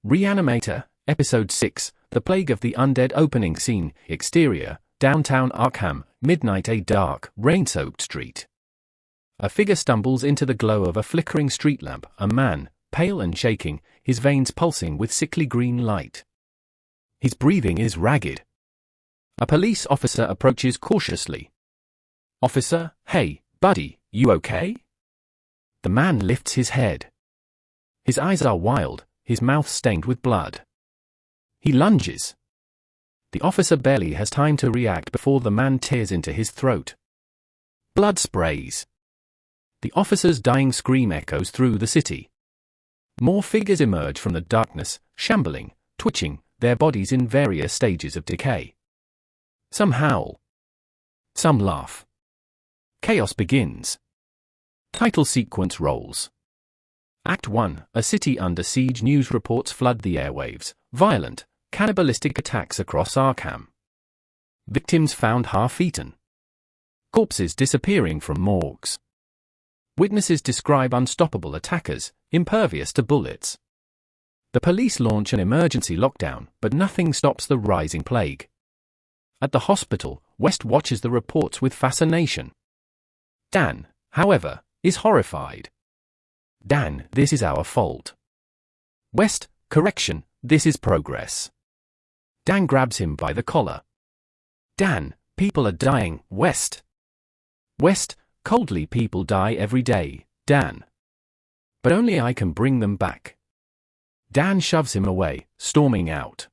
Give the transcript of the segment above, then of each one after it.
Re-Animator, Episode 6, The Plague of the Undead. Opening scene, exterior, downtown Arkham, midnight. A dark, rain-soaked street. A figure stumbles into the glow of a flickering street lamp, a man, pale and shaking, his veins pulsing with sickly green light. His breathing is ragged. A police officer approaches cautiously. "Officer, hey, buddy, you okay?" The man lifts his head. His eyes are wild, his mouth stained with blood. He lunges. The officer barely has time to react before the man tears into his throat. Blood sprays. The officer's dying scream echoes through the city. More figures emerge from the darkness, shambling, twitching, their bodies in various stages of decay. Some howl. Some laugh. Chaos begins. Title sequence rolls. Act 1, a city under siege. News reports flood the airwaves. Violent, cannibalistic attacks across Arkham. Victims found half-eaten. Corpses disappearing from morgues. Witnesses describe unstoppable attackers, impervious to bullets. The police launch an emergency lockdown, but nothing stops the rising plague. At the hospital, West watches the reports with fascination. Dan, however, is horrified. "Dan, this is our fault." West, "Correction, this is progress." Dan grabs him by the collar. "Dan, people are dying, West." West, coldly, "People die every day, Dan. But only I can bring them back." Dan shoves him away, storming out.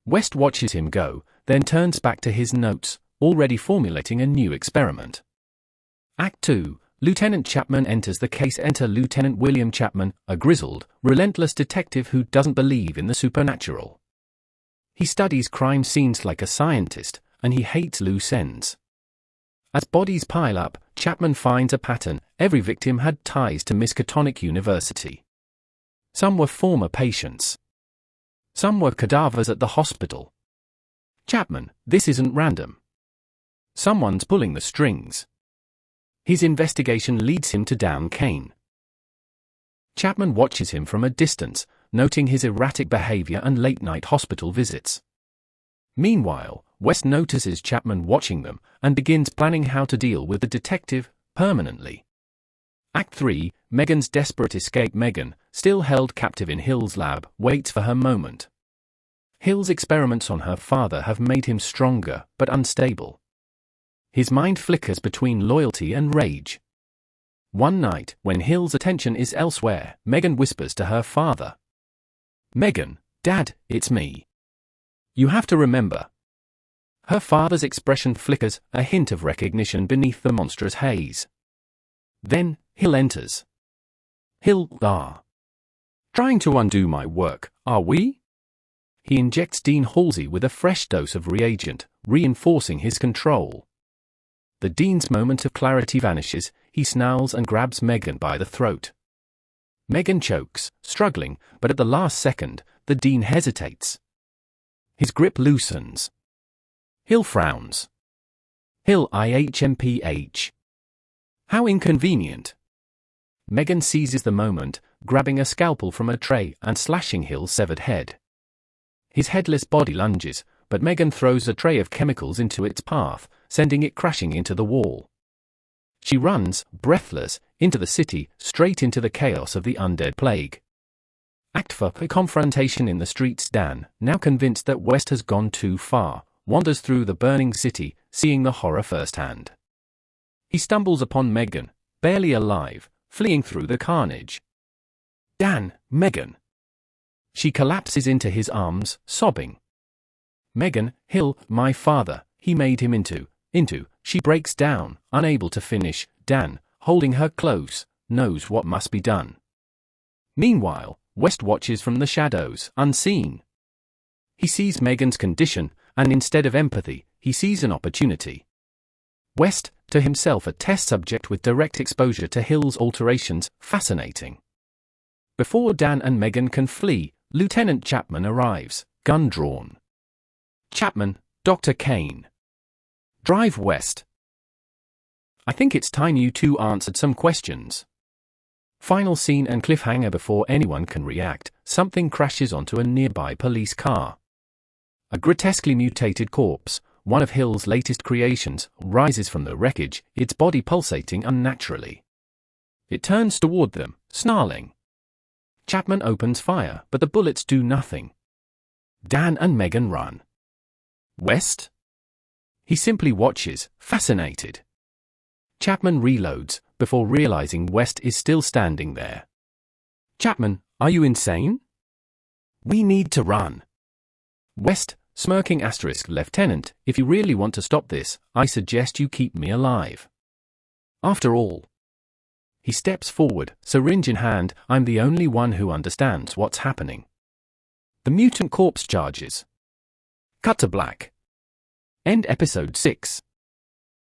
West watches him go, then turns back to his notes, already formulating a new experiment. Act 2, Lieutenant Chapman enters the case. Enter Lieutenant William Chapman, a grizzled, relentless detective who doesn't believe in the supernatural. He studies crime scenes like a scientist, and he hates loose ends. As bodies pile up, Chapman finds a pattern. Every victim had ties to Miskatonic University. Some were former patients. Some were cadavers at the hospital. "Chapman, this isn't random. Someone's pulling the strings." His investigation leads him to Dan Kane. Chapman watches him from a distance, noting his erratic behavior and late-night hospital visits. Meanwhile, West notices Chapman watching them and begins planning how to deal with the detective permanently. Act 3, Megan's desperate escape. Megan, still held captive in Hill's lab, waits for her moment. Hill's experiments on her father have made him stronger, but unstable. His mind flickers between loyalty and rage. One night, when Hill's attention is elsewhere, Megan whispers to her father. "Megan, Dad, it's me. You have to remember." Her father's expression flickers, a hint of recognition beneath the monstrous haze. Then, Hill enters. "Hill, trying to undo my work, are we?" He injects Dean Halsey with a fresh dose of reagent, reinforcing his control. The Dean's moment of clarity vanishes. He snarls and grabs Megan by the throat. Megan chokes, struggling, but at the last second, the Dean hesitates. His grip loosens. Hill frowns. "Hill, IHMPH. How inconvenient." Megan seizes the moment, grabbing a scalpel from a tray and slashing Hill's severed head. His headless body lunges, but Megan throws a tray of chemicals into its path, sending it crashing into the wall. She runs, breathless, into the city, straight into the chaos of the undead plague. Act 4, a confrontation in the streets. Dan, now convinced that West has gone too far, wanders through the burning city, seeing the horror firsthand. He stumbles upon Megan, barely alive, fleeing through the carnage. "Dan, Megan." She collapses into his arms, sobbing. "Megan, Hill, my father, he made him into. She breaks down, unable to finish. Dan, holding her close, knows what must be done. Meanwhile, West watches from the shadows, unseen. He sees Megan's condition, and instead of empathy, he sees an opportunity. West, to himself a test subject with direct exposure to Hill's alterations, fascinating. Before Dan and Megan can flee, Lieutenant Chapman arrives, gun drawn. "Chapman, Dr. Kane. Drive west. I think it's time you two answered some questions." Final scene and cliffhanger. Before anyone can react, something crashes onto a nearby police car. A grotesquely mutated corpse, one of Hill's latest creations, rises from the wreckage, its body pulsating unnaturally. It turns toward them, snarling. Chapman opens fire, but the bullets do nothing. Dan and Megan run. West? He simply watches, fascinated. Chapman reloads, before realizing West is still standing there. Chapman, are you insane? We need to run. West, smirking *, Lieutenant, if you really want to stop this, I suggest you keep me alive. After all. He steps forward, syringe in hand. I'm the only one who understands what's happening. The mutant corpse charges. Cut to black. End episode 6.